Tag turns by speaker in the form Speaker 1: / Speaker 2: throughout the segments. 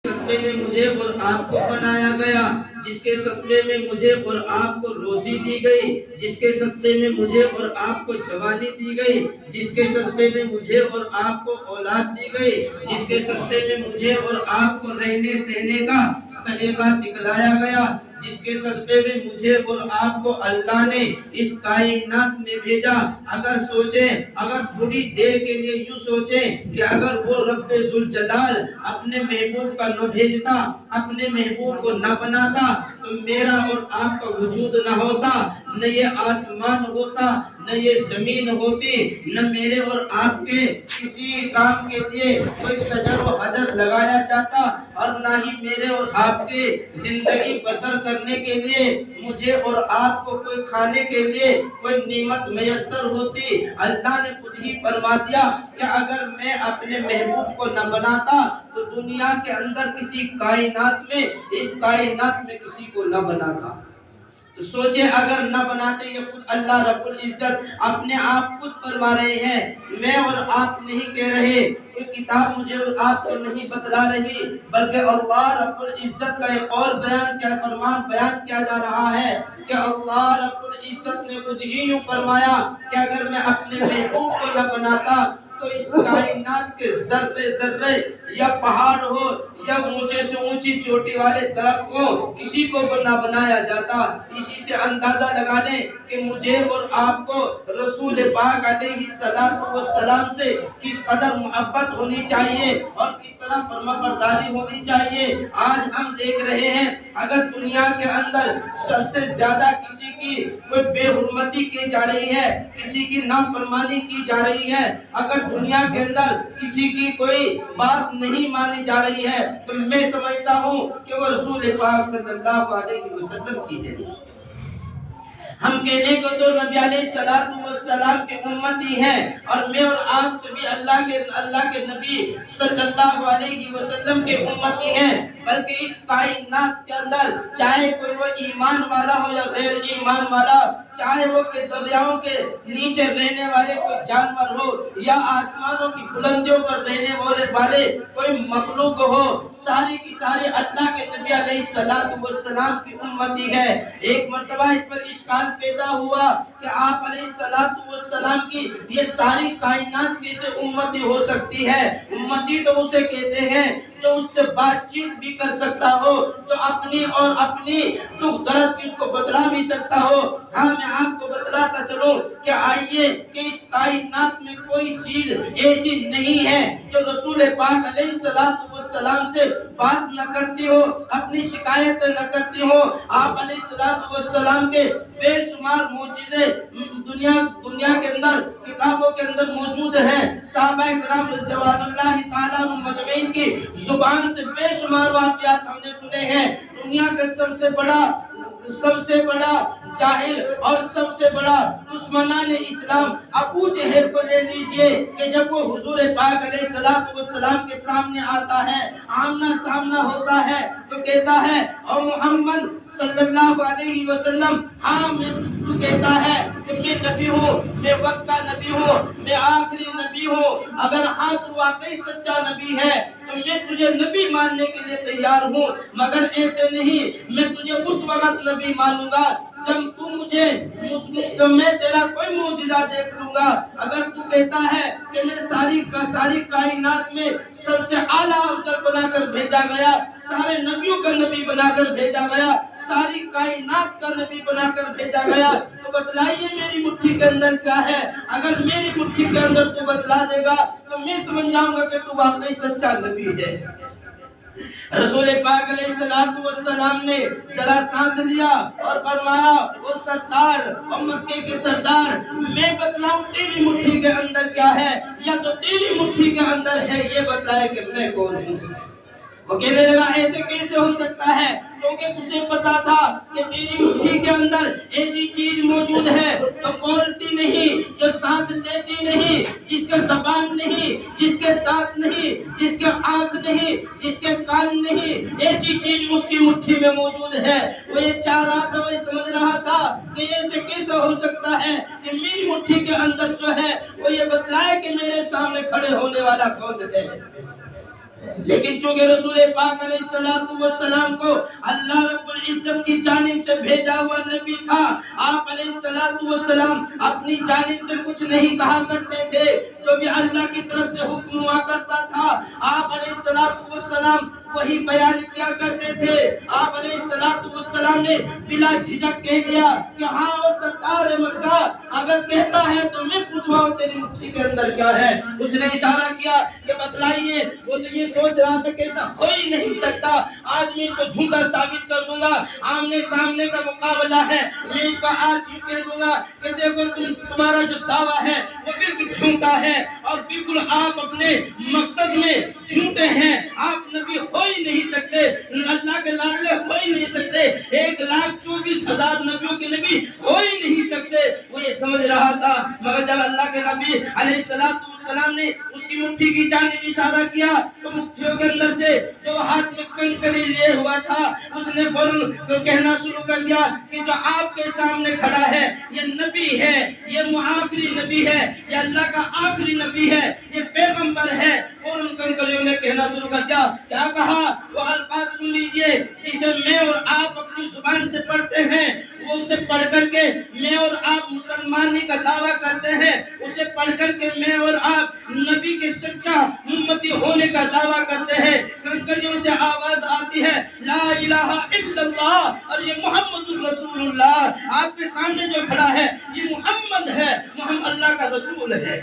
Speaker 1: صدقے میں مجھے اور آپ کو بنایا گیا، جس کے صدقے میں مجھے اور آپ کو روزی دی گئی، جس کے صدقے میں مجھے اور آپ کو جوانی دی گئی، جس کے صدقے میں مجھے اور آپ کو اولاد دی گئی، جس کے صدقے میں مجھے اور آپ کو رہنے سہنے کا سلیقہ سکھلایا گیا، جس کے صدقے میں مجھے اور آپ کو اللہ نے اس کائنات میں بھیجا۔ اگر سوچیں، اگر تھوڑی دیر کے لیے یوں سوچیں کہ اگر وہ رب ذوالجلال اپنے محبوب کا نہ بھیجتا، اپنے محبوب کو نہ بناتا، تو میرا اور آپ کا وجود نہ ہوتا، نہ یہ آسمان ہوتا، نہ یہ زمین ہوتی، نہ میرے اور آپ کے کسی کام کے لیے کوئی شجر و حجر لگایا جاتا، اور نہ ہی میرے اور آپ کے زندگی بسر کرنے کے لیے مجھے اور آپ کو کوئی کھانے کے لیے کوئی نعمت میسر ہوتی۔ اللہ نے خود ہی فرما دیا کہ اگر میں اپنے محبوب کو نہ بناتا تو دنیا کے اندر کسی کائنات میں، اس کائنات میں کسی کو نہ بناتا۔ تو سوچیں، اگر نہ بناتے، یہ خود اللہ رب العزت اپنے آپ خود فرما رہے ہیں، میں اور آپ نہیں کہہ رہے، یہ کتاب مجھے اور آپ کو نہیں بتلا رہی، بلکہ اللہ رب العزت کا ایک اور فرمان بیان کیا جا رہا ہے کہ اللہ رب العزت نے خود ہی یوں فرمایا کہ اگر میں اپنے محبوب کو نہ بناتا تو اس کائنات کے ذرے ذرے، یا پہاڑ ہو یا اونچے سے اونچی چوٹی والے درخت ہو، کسی کو نہ بنایا جاتا۔ اسی سے اندازہ لگا لیں کہ مجھے اور آپ کو رسول پاک علیہ السلام سے کس قدر محبت ہونی چاہیے اور کس طرح فرمانبرداری ہونی چاہیے۔ آج ہم دیکھ رہے ہیں، اگر دنیا کے اندر سب سے زیادہ کسی کی کوئی بے حرمتی کی جا رہی ہے، کسی کی نافرمانی کی جا رہی ہے، اگر دنیا کے اندر کسی کی کوئی بات نہیں مانی جا رہی ہے، تو میں سمجھتا ہوں کہ وہ رسول پاک صلی اللہ علیہ وسلم کی ہے۔ ہم کہنے کو تو نبی علیہ السلام کے امتی ہیں، اور میں اور آپ سبھی اللہ کے نبی صلی اللہ علیہ وسلم کے امتی ہیں، بلکہ اس کائنات کے اندر چاہے کوئی وہ ایمان والا ہو یا غیر ایمان والا، چاہے وہ کہ دریاؤں کے نیچے رہنے والے کوئی جانور ہو یا آسمانوں کی بلندیوں پر رہنے والے کوئی مخلوق ہو، ساری کی ساری اللہ کے نبی علیہ السلام کی امتی ہے۔ ایک مرتبہ اس پر اشکال پیدا ہوا کہ آپ علیہ السلام کی یہ ساری کائنات کیسے امتی ہو سکتی ہے؟ امتی تو اسے کہتے ہیں جو اس سے بات چیت بھی کر سکتا ہو، جو اپنی اور اپنی دکھ درد کی اس کو بتلا بھی سکتا ہو۔ ہاں، میں آپ کو بتلاتا چلوں کہ آئیے کہ اس کائنات میں کوئی چیز ایسی نہیں ہے جو رسول پاک علیہ السلام سے بات نہ کرتی ہو، اپنی شکایت نہ کرتی ہو۔ آپ علیہ السلام کے بے شمار معجزے دنیا کے اندر، کتابوں کے اندر موجود ہیں۔ صحابہ کرام رضوان اللہ تعالیٰ عنہم مجمعین کی زبان سے بے شمار واقعات ہم نے سنے ہیں۔ دنیا کا سب سے بڑا جاہل اور سب سے بڑا دشمنان اسلام ابو جہل کو لے لیجئے کہ جب وہ حضور پاک علیہ السلام کے سامنے آتا ہے، آمنا سامنا ہوتا ہے، تو کہتا ہے او محمد صلی اللہ علیہ وسلم، ہاں تو کہتا ہے کہ میں نبی ہوں، میں وقت کا نبی ہوں، میں آخری نبی ہوں، اگر ہاں تو واقعی سچا نبی ہے تو میں تجھے نبی ماننے کے لیے تیار ہوں، مگر ایسے نہیں، میں تجھے اس وقت نبی مانوں گا جب تو میں تیرا کوئی معجزہ دیکھ لوں گا۔ اگر تو کہتا ہے کہ میں ساری کائنات میں سب سے اعلیٰ افضل بنا کر بھیجا گیا، سارے نبیوں کا نبی بنا کر بھیجا گیا، ساری کائنات کا نبی بنا کر بھیجا گیا، تو بتلائیے میری مٹھی کے اندر کیا ہے؟ اگر میری مٹھی کے اندر تو بتلا دے گا تو میں سمجھ جاؤں گا کہ تو واقعی سچا نبی ہے۔ رسول پاک علیہ السلام نے ذرا سانس لیا اور فرمایا، او سردار، او مکے کے سردار، میں بتلاؤں تیری مٹھی کے اندر کیا ہے، یا تو تیری مٹھی کے اندر ہے یہ بتلائے کہ میں کون ہوں۔ وہ کہنے لگا ایسے کیسے ہو سکتا ہے، کیونکہ اسے پتا تھا کہ تیری مٹھی کے اندر ایسی چیز موجود ہے جو بولتی نہیں، جو سانس لیتی نہیں، جس کے زبان نہیں، جس کے دانت نہیں، جس کے آنکھ نہیں، جس کے کان نہیں، ایسی چیز اس کی مٹھی میں موجود ہے۔ وہ یہ چاہ رہا تھا، وہ سمجھ رہا تھا کہ ایسے کیسے ہو سکتا ہے کہ میری مٹھی کے اندر جو ہے وہ یہ بتلائے کہ میرے سامنے کھڑے ہونے والا کون ہے۔ لیکن چونکہ رسول پاک علیہ السلام کو اللہ رب العزت کی جانب سے بھیجا ہوا نبی تھا، آپ علیہ السلام اپنی جانب سے کچھ نہیں کہا کرتے تھے، جو بھی اللہ کی طرف سے حکم ہوا کرتا تھا آپ علیہ السلام وہی بیان کیا کرتے تھے۔ آپ علیہ السلام نے بلا جھجک کہہ دیا کہ ہاں وہ سرکار مکہ اگر کہتا ہے تو میں پوچھواؤں تیری مٹھی کے اندر کیا ہے۔ اس نے اشارہ کیا کہ بتلائیے، وہ تو یہ سوچ رہا تھا کہ ایسا ہو ہی نہیں سکتا، آج میں اس کو جھوٹا ثابت کر دوں گا، آمنے سامنے کا مقابلہ ہے، میں اس کو آج یہ کہہ دوں گا کہ دیکھو تمہارا جو دعویٰ ہے وہ بالکل جھوٹا ہے اور بالکل آپ اپنے مقصد میں جھوٹے ہیں، آپ نبی ہو ہی نہیں سکتے، اللہ کے لاڈلے ہو ہی نہیں سکتے، 1,24,000 نبیوں کے نبی ہو ہی نہیں سکتے۔ وہ یہ سمجھ رہا تھا، مگر جب اللہ کے نبی علیہ السلام نے اس کی مٹھی کی جانب اشارہ کیا تو مٹھیوں کے اندر سے جو ہاتھ میں کنکری لیے ہوا تھا اس نے فوراً کہنا شروع کر دیا کہ جو آپ کے سامنے کھڑا ہے یہ نبی ہے، یہ آخری نبی ہے، یہ اللہ کا آخری نبی ہے، یہ پیغمبر ہے۔ فوراً کنکریوں نے کہنا شروع کر دیا، کیا کہا؟ وہ الفاظ سن لیجئے جسے میں اور آپ اپنی زبان سے پڑھتے ہیں، وہ اسے پڑھ کر کے میں اور آپ مسلمانی کا دعویٰ کرتے ہیں، اسے پڑھ کر کے میں اور آپ نبی کے سچا امتی ہونے کا دعویٰ کرتے ہیں۔ کنکریوں سے آواز آتی ہے، لا الہ الا اللہ، اور یہ محمد الرسول اللہ، آپ کے سامنے جو کھڑا ہے یہ محمد ہے، محمد اللہ کا رسول ہے۔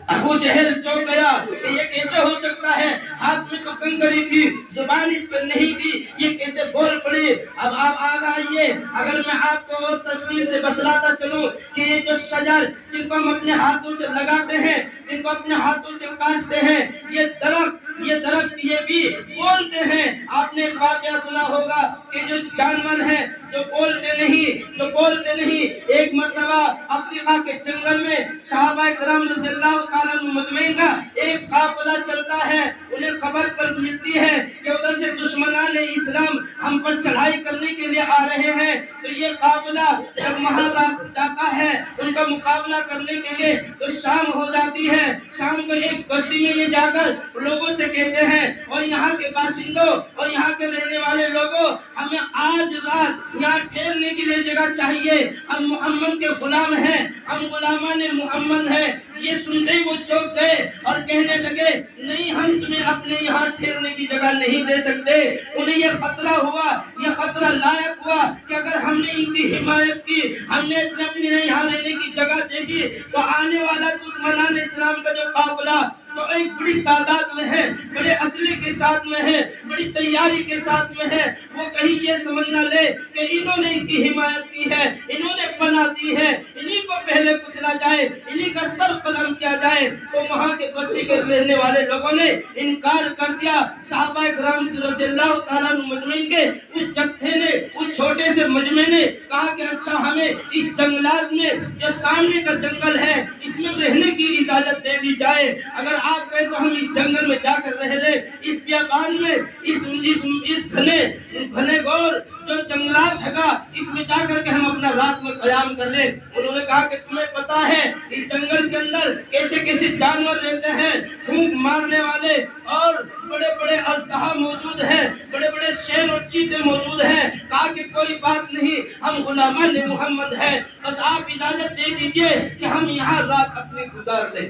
Speaker 1: ابو جہل چوک گیا کہ یہ کیسے ہو سکتا ہے، ہاتھ میں تو کنکری تھی، زبان اس پر نہیں تھی، یہ کیسے بول پڑی۔ اب آپ آئیے، اگر میں آپ کو اور تفصیل سے بتلاتا چلوں کہ یہ جو شجر جن کو ہم اپنے ہاتھوں سے لگاتے ہیں، جن کو اپنے ہاتھوں سے کاٹتے ہیں، یہ درخت یہ بھی بولتے ہیں۔ آپ نے ایک واقعہ سنا ہوگا کہ جو جانور ہیں جو بولتے نہیں، ایک مرتبہ افریقہ کے جنگل میں صحابہ کرام رضی اللہ تعالیٰ عنہ مجمعین کا ایک قافلہ چلتا ہے، انہیں خبر ملتی ہے کہ ادھر سے دشمنان اسلام ہم پر چڑھائی کرنے کے لیے آ رہے ہیں۔ تو یہ قافلہ جب وہاں جاتا ہے ان کا مقابلہ کرنے کے لیے تو شام ہو جاتی ہے۔ شام کو ایک بستی میں یہ جا کر لوگوں سے کہتے ہیں، اور یہاں کے باشندوں اور یہاں کے رہنے والے لوگوں، ہمیں آج رات یہاں ٹھہرنے کے لیے جگہ چاہیے، ہم محمد کے غلام ہیں، ہم غلامان محمد ہیں۔ یہ سنتے ہی وہ چوک گئے اور کہنے لگے، نہیں، ہم تمہیں اپنے یہاں ٹھہرنے کی جگہ نہیں دے سکتے۔ انہیں یہ خطرہ ہوا، یہ خطرہ لائق ہوا کہ اگر ہم نے ان کی حمایت کی، ہم نے اپنے یہاں رہنے کی جگہ دے دی تو آنے والا دشمنان اسلام کا جو قافلہ جو ایک بڑی تعداد میں ہے، بڑے اسلحے کے ساتھ میں ہے، بڑی تیاری کے ساتھ میں ہے، وہ کہیں یہ سمجھ نہ لے کہ انہوں نے ان کی حمایت کی ہے، انہوں نے پناہ دی ہے، انہی کو پہلے کچلا جائے، انہی کا سر قلم کیا جائے۔ تو وہاں کے بستی کے رہنے والے لوگوں نے انکار کر دیا۔ صحابہ کرام رضی اللہ تعالیٰ عنہ مجمعین کے اس جتھے نے، اس چھوٹے سے مجمع نے کہا کہ اچھا، ہمیں اس جنگلات میں جو سامنے کا جنگل ہے اس میں رہنے کی اجازت دے دی جائے۔ اگر آپ کہیں تو ہم اس جنگل میں جا کر رہ لیں، اس بیابان میں، اس گھنے گور جو جنگلات ہے گا اس میں جا کر کے ہم اپنا رات میں قیام کر لیں۔ انہوں نے کہا کہ تمہیں پتا ہے اس جنگل کے اندر کیسے کیسے جانور رہتے ہیں، پھونک مارنے والے اور بڑے بڑے اژدہا موجود ہیں، بڑے بڑے شیر اور چیتے موجود ہیں۔ کہا کہ کوئی بات نہیں، ہم غلامان محمد ہیں، بس آپ اجازت دے دیجئے کہ ہم یہاں رات اپنی گزار دیں۔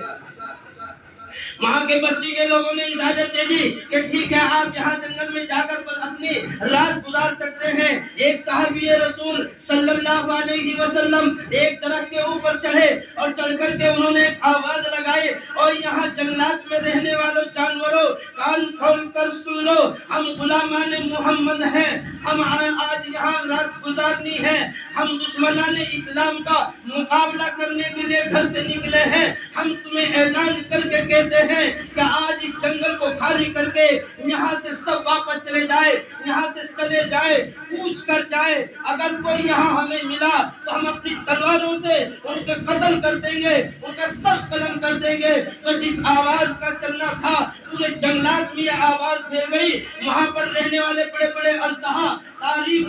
Speaker 1: وہاں کے بستی کے لوگوں نے اجازت دے دی کہ ٹھیک ہے، آپ یہاں جنگل میں جا کر اپنی رات گزار سکتے ہیں۔ ایک صحابی رسول صلی اللہ علیہ وسلم ایک درخت کے اوپر چڑھے اور چڑھ کر کے انہوں نے ایک آواز لگائی، اور یہاں جنگلات میں رہنے والوں جانوروں، کان کھول کر سن لو، ہم غلامان محمد ہیں، ہم آج یہاں رات گزارنی ہے، ہم دشمنان اسلام کا مقابلہ کرنے کے لیے گھر سے نکلے ہیں، ہم تمہیں اعلان کر کے کہتے ہیں کہ آج اس جنگل کو خالی کر کے یہاں سے سب واپس چلے جائے، یہاں سے چلے جائے، پوچھ کر جائے، اگر کوئی یہاں ہمیں ملا تو ہم اپنی تلواروں سے ان کے قتل کر دیں گے، ان کا سر قلم کر دیں گے۔ بس اس آواز کا چلنا تھا، پورے جنگلات میں یہ آواز آواز پھیل گئی، وہاں پر رہنے والے بڑے بڑے اژدہا تاریخ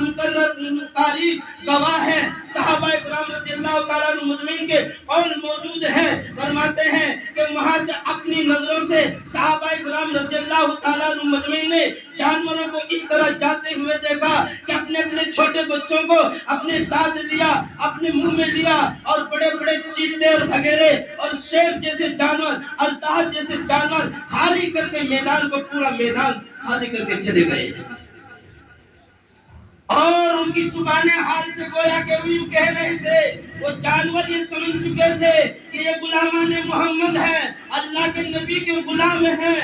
Speaker 1: گواہ ہے، صحابہ کرام رضی اللہ تعالیٰ عنہ مجمعین کے قول موجود ہیں، فرماتے ہیں کہ وہاں سے اپنی نظروں سے صحابہ کرام رضی اللہ تعالیٰ عنہ مجمعین نے جانوروں کو اس طرح جاتے ہوئے دیکھا کہ اپنے اپنے چھوٹے بچوں کو اپنے ساتھ لیا، اپنے منہ میں لیا، اور بڑے بڑے چیتے اور بھگیرے اور شیر جیسے جانور، اژدہا جیسے جانور خالی کر کے میدان کو، پورا میدان خالی کر کے چلے گئے، اور ان کی زبانیں حال سے گویا کہ وہ یوں کہہ رہے تھے، وہ جانور یہ سمجھ چکے تھے کہ یہ غلامان محمد ہے، اللہ کے نبی کے غلام ہیں،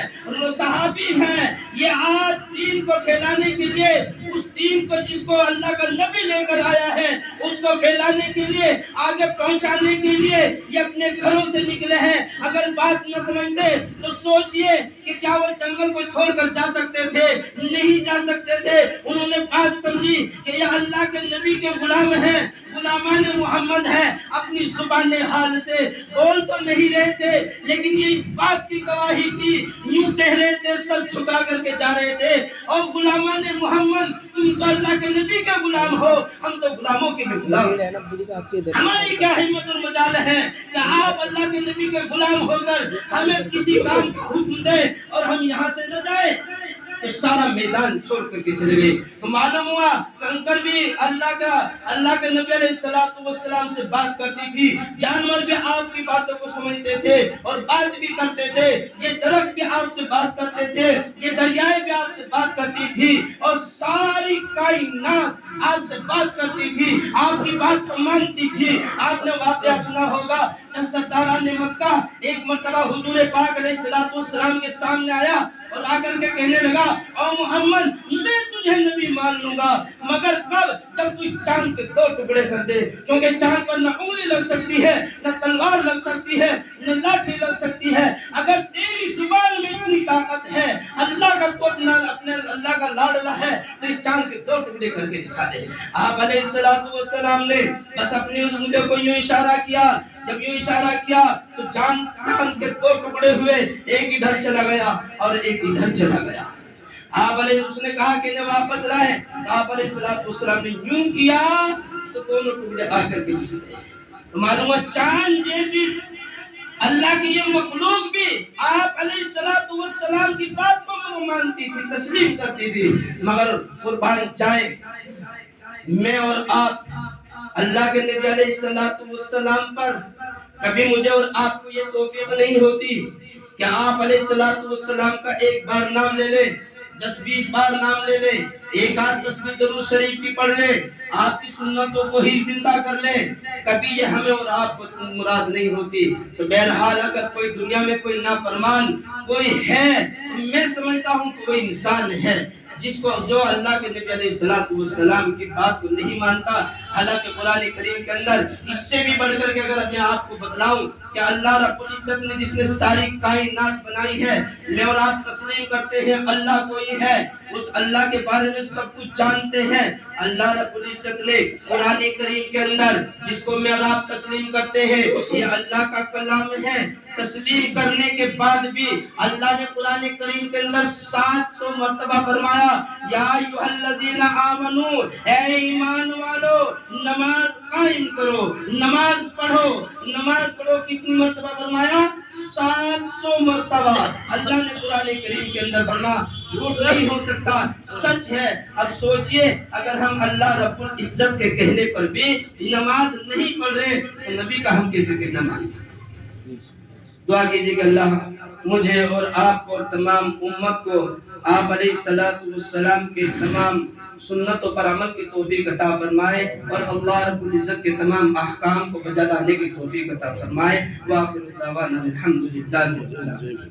Speaker 1: صحابی ہیں، یہ آج دین کو پھیلانے کے لیے، اس دین کو جس کو اللہ کا نبی لے کر آیا ہے اس کو پھیلانے کے لیے، آگے پہنچانے کے لیے یہ اپنے گھروں سے نکلے ہیں۔ اگر بات نہ سمجھتے تو سوچئے کہ کیا وہ جنگل کو چھوڑ کر جا سکتے تھے؟ نہیں جا سکتے تھے۔ انہوں نے بات سمجھی کہ یہ اللہ کے نبی کے غلام ہیں، غلامان محمد ہیں، اپنی زبان حال سے بول تو نہیں رہے تھے لیکن یہ اس بات کی گواہی کی، یوں کہہ رہے تھے، سر جھکا کر کے جا رہے تھے، اور غلامان محمد تم تو اللہ کے نبی کے غلام ہو، ہم تو غلاموں کے بھی غلام ہیں۔ ہماری کیا ہمت اور مجال ہے کہ آپ اللہ کے نبی کے غلام ہو کر ہمیں کسی کام کا حکم دیں اور ہم یہاں سے نہ جائیں؟ کہ سارا میدان چھوڑ کر کے چلے گئے۔ تو معلوم ہوا کنکر بھی اللہ کے نبی علیہ السلام سے بات کرتی تھی، جانور بھی آپ کی باتوں کو سمجھتے تھے اور بات بھی کرتے تھے، یہ درخت بھی آپ سے بات کرتے تھے، یہ دریائے بھی آپ سے بات کرتی تھی، اور ساری کائنات آپ سے بات کرتی تھی، آپ کی بات کو مانتی تھی۔ آپ نے واقعہ سنا ہوگا جب سرداران مکہ ایک مرتبہ حضور پاک علیہ السلام کے سامنے آیا اور آ کر کے کہنے لگا، او محمد میں تجھے نبی مان لوں گا مگر کب؟ جب تو اس چاند کے 2 ٹکڑے کر دے، کیونکہ چاند پر نہ انگلی لگ سکتی ہے، نہ تلوار لگ سکتی ہے، نہ لاٹھی لگ سکتی ہے۔ اگر تیری زبان میں اتنی طاقت ہے، اللہ کا تو اپنے اللہ کا لاڈلا ہے، تو اس چاند کے 2 ٹکڑے کر کے دکھا دے۔ آپ علیہ السلام نے بس اپنی اس انگلی کو یوں اشارہ کیا، جب یوں اشارہ کیا تو چاند کے 2 ٹکڑے ہوئے، ایک ادھر چلا گیا اور ایک ادھر چلا گیا۔ اس نے کہا کہ انہیں واپس لائیں، آپ علیہ السلام نے یوں کیا تو دونوں ٹکڑے آ کر کے مل گئے۔ تو معلوم ہے چاند جیسی اللہ کی یہ مخلوق بھی آپ علیہ السلام کی بات کو مانتی تھی، تسلیم کرتی تھی، مگر قربان جائیں میں اور آپ اللہ کے نبی علیہ السلام پر کبھی مجھے اور آپ کو یہ توفیق نہیں ہوتی کہ آپ علیہ السلام کا ایک بار نام لے لیں، 10-20 بار نام لے لیں، ایک آدھ تسبیح درود شریف کی پڑھ لیں، آپ کی سنتوں کو ہی زندہ کر لیں، کبھی یہ ہمیں اور آپ کو مراد نہیں ہوتی۔ تو بہرحال اگر کوئی دنیا میں کوئی نافرمان کوئی ہے، میں سمجھتا ہوں کہ وہ انسان ہے جس کو جو اللہ کے نبی علیہ السلام کی بات کو نہیں مانتا۔ حالانکہ قرآن کریم کے اندر اس سے بھی بڑھ کر کے اگر میں آپ کو بتلاؤں کہ اللہ رب العزت نے جس نے ساری کائنات بنائی ہے، میں اور آپ تسلیم کرتے ہیں اللہ کوئی ہے، اس اللہ کے بارے میں سب کچھ جانتے ہیں۔ اللہ رب العزت نے قرآن کریم کے اندر جس کو میں اور آپ تسلیم کرتے ہیں یہ اللہ کا کلام ہے، تسلیم کرنے کے بعد بھی اللہ نے قرآن کریم کے اندر 700 مرتبہ فرمایا، یا ایھا الذین آمنو، اے ایمان والو نماز قائم کرو، نماز پڑھو۔ نماز پڑھو کتنی مرتبہ فرمایا؟ 700 مرتبہ اللہ نے قرآن کریم کے اندر فرمایا، جھوٹ نہیں ہو سکتا، سچ ہے۔ اب سوچئے اگر ہم اللہ رب العزت کے کہنے پر بھی نماز نہیں پڑھ رہے تو نبی کا ہم کیسے کہنا مان سکتے؟ دعا کیجئے کہ اللہ مجھے اور آپ اور تمام امت کو آپ علیہ السلام کے تمام سنتوں پر عمل کی توفیق عطا فرمائے اور اللہ رب العزت کے تمام احکام کو بجا لانے کی توفیق عطا فرمائے۔ وآخر دعوانا الحمدللہ۔